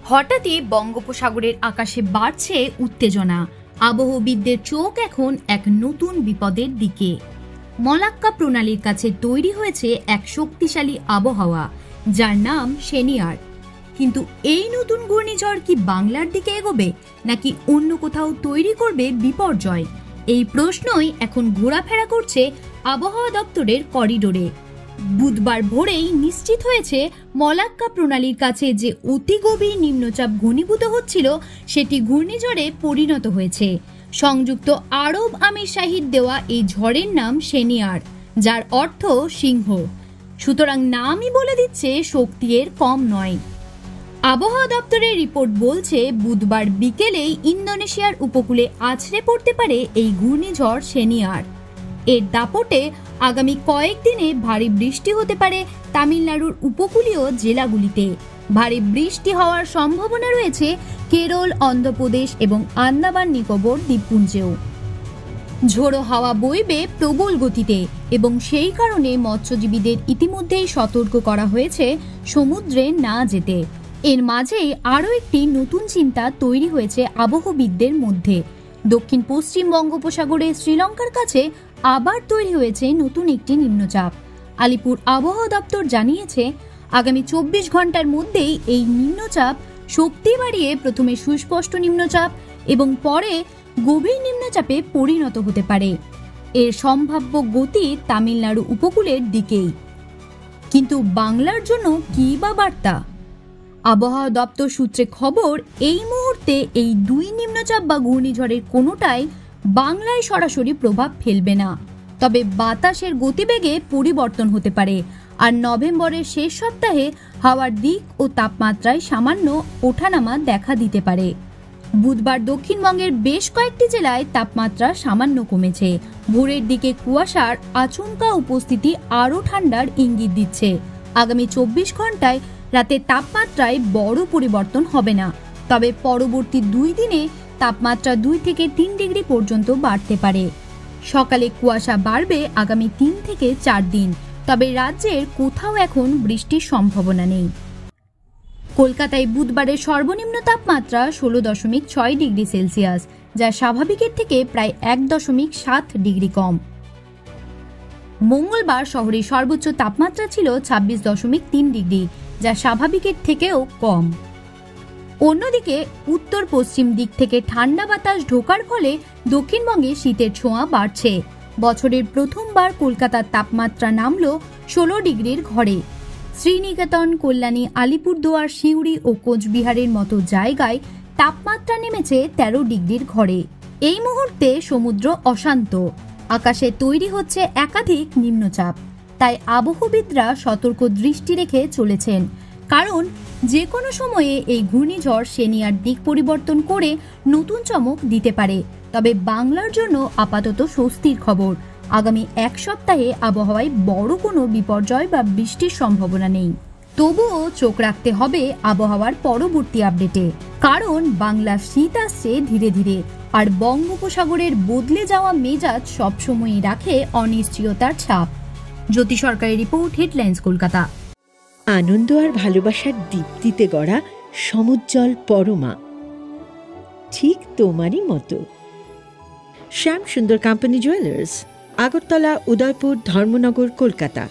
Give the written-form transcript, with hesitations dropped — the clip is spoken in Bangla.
হঠাৎই বঙ্গোপসাগরের আকাশে বাড়ছে উত্তেজনা। আবহবিদদের চোখ এখন এক নতুন বিপদের দিকে। মলাক্কা প্রণালীর কাছে তৈরি হয়েছে এক শক্তিশালী আবহাওয়া, যার নাম সেনিয়ার। কিন্তু এই নতুন ঘূর্ণিঝড় কি বাংলার দিকে এগোবে, নাকি অন্য কোথাও তৈরি করবে বিপর্যয়? এই প্রশ্নই এখন ঘোরাফেরা করছে আবহাওয়া দপ্তরের করিডোরে। বুধবার ভোরেই নিশ্চিত হয়েছে মলাক্কা প্রণালীর কাছে যে অতি গভীর নিম্নচাপ ঘনীভূত হচ্ছিল, সেটি ঘূর্ণিঝড়ে পরিণত হয়েছে। সংযুক্ত আরব আমিরশাহির দেওয়া এই ঝড়ের নাম সেনিয়ার, যার অর্থ সিংহ। সুতরাং নামই বলে দিচ্ছে শক্তি এর কম নয়। আবহাওয়া দপ্তরের রিপোর্ট বলছে, বুধবার বিকেলেই ইন্দোনেশিয়ার উপকূলে আছড়ে পড়তে পারে এই ঘূর্ণিঝড় সেনিয়ার। এর দাপটে আগামী কয়েকদিনে ভারী বৃষ্টি হতে পারে তামিলনাড়ুর উপকূলীয় জেলাগুলিতে। ভারী বৃষ্টি হওয়ার সম্ভাবনা রয়েছে কেরল, অন্ধ্রপ্রদেশ এবং আন্দামান নিকোবর দ্বীপপুঞ্জেও। ঝোড়ো হাওয়া বইবে প্রবল গতিতে এবং সেই কারণে মৎস্যজীবীদের ইতিমধ্যেই সতর্ক করা হয়েছে সমুদ্রে না যেতে। এর মাঝেই আরও একটি নতুন চিন্তা তৈরি হয়েছে আবহবিদদের মধ্যে। দক্ষিণ পশ্চিম বঙ্গোপসাগরে শ্রীলঙ্কার কাছে আবার তৈরি হয়েছে নতুন একটি নিম্নচাপ। আলিপুর আবহাওয়া দপ্তর জানিয়েছে, আগামী 24 ঘন্টার মধ্যেই এই নিম্নচাপ শক্তি বাড়িয়ে প্রথমে সুস্পষ্ট নিম্নচাপ এবং পরে গভীর নিম্নচাপে পরিণত হতে পারে। এর সম্ভাব্য গতি তামিলনাড়ু উপকূলের দিকেই। কিন্তু বাংলার জন্য কী বা বার্তা? আবহাওয়া দপ্তর সূত্রে খবর, এই মুহূর্তে এই দুই নিম্নচাপ বা ঘূর্ণিঝড়ের কোনোটাই বাংলায় সরাসরি প্রভাব ফেলবে না। তবে বাতাসের গতিবেগে পরিবর্তন হতে পারে, আর নভেম্বরের শেষ সপ্তাহে হাওয়ার দিক ও তাপমাত্রায় সামান্য ওঠানামা দেখা দিতে পারে। বুধবার দক্ষিণবঙ্গের বেশ কয়েকটি জেলায় তাপমাত্রা সামান্য কমেছে। ভোরের দিকে কুয়াশার আচমকা উপস্থিতি আরও ঠান্ডার ইঙ্গিত দিচ্ছে। আগামী 24 ঘন্টায় রাতের তাপমাত্রায় বড় পরিবর্তন হবে না, তবে পরবর্তী 2 দিনে তাপমাত্রা 2 থেকে 3 ডিগ্রি পর্যন্ত বাড়তে পারে। সকালে কুয়াশা বাড়বে আগামী 3 থেকে 4 দিন, তবে রাজ্যের কোথাও এখন বৃষ্টির সম্ভাবনা নেই। কলকাতায় বুধবারের সর্বনিম্ন তাপমাত্রা 16.6 ডিগ্রি সেলসিয়াস, যা স্বাভাবিকের থেকে প্রায় 1.7 ডিগ্রি কম। মঙ্গলবার শহরের সর্বোচ্চ তাপমাত্রা ছিল 26.3 ডিগ্রি, যা স্বাভাবিকের থেকেও কম। অন্যদিকে উত্তর পশ্চিম দিক থেকে ঠান্ডা বাতাস ঢোকার ফলে দক্ষিণবঙ্গে শীতের ছোঁয়া বাড়ছে। বছরের প্রথমবার কলকাতার তাপমাত্রা নামল 16 ডিগ্রির ঘরে। শ্রীনিকেতন, কল্যাণী, আলিপুরদুয়ার, সিউড়ি ও কোচবিহারের মতো জায়গায় তাপমাত্রা নেমেছে 13 ডিগ্রির ঘরে। এই মুহূর্তে সমুদ্র অশান্ত, আকাশে তৈরি হচ্ছে একাধিক নিম্নচাপ। তাই আবহবিদরা সতর্ক দৃষ্টি রেখে চলেছেন, কারণ যে কোনো সময়ে এই ঘূর্ণিঝড় সেনিয়ার দিক পরিবর্তন করে নতুন চমক দিতে পারে। তবে বাংলার জন্য আপাতত স্বস্তির খবর, আগামী এক সপ্তাহে আবহাওয়ায় বড় কোনো বিপর্যয় বা বৃষ্টির সম্ভাবনা নেই। তবুও চোখ রাখতে হবে আবহাওয়ার পরবর্তী আপডেটে, কারণ বাংলার শীত আসছে ধীরে ধীরে, আর বঙ্গোপসাগরের বদলে যাওয়া মেজাজ সবসময়ই রাখে অনিশ্চয়তার ছাপ। জ্যোতি সরকারের রিপোর্ট, হেডলাইন্স কলকাতা। আনন্দ আর ভালোবাসার দীপ্তিতে গড়া সমুজ্জ্বল পরমা, ঠিক তোমারই মতো। শ্যাম সুন্দর কোম্পানি জুয়েলার্স, আগরতলা, উদয়পুর, ধর্মনগর, কলকাতা।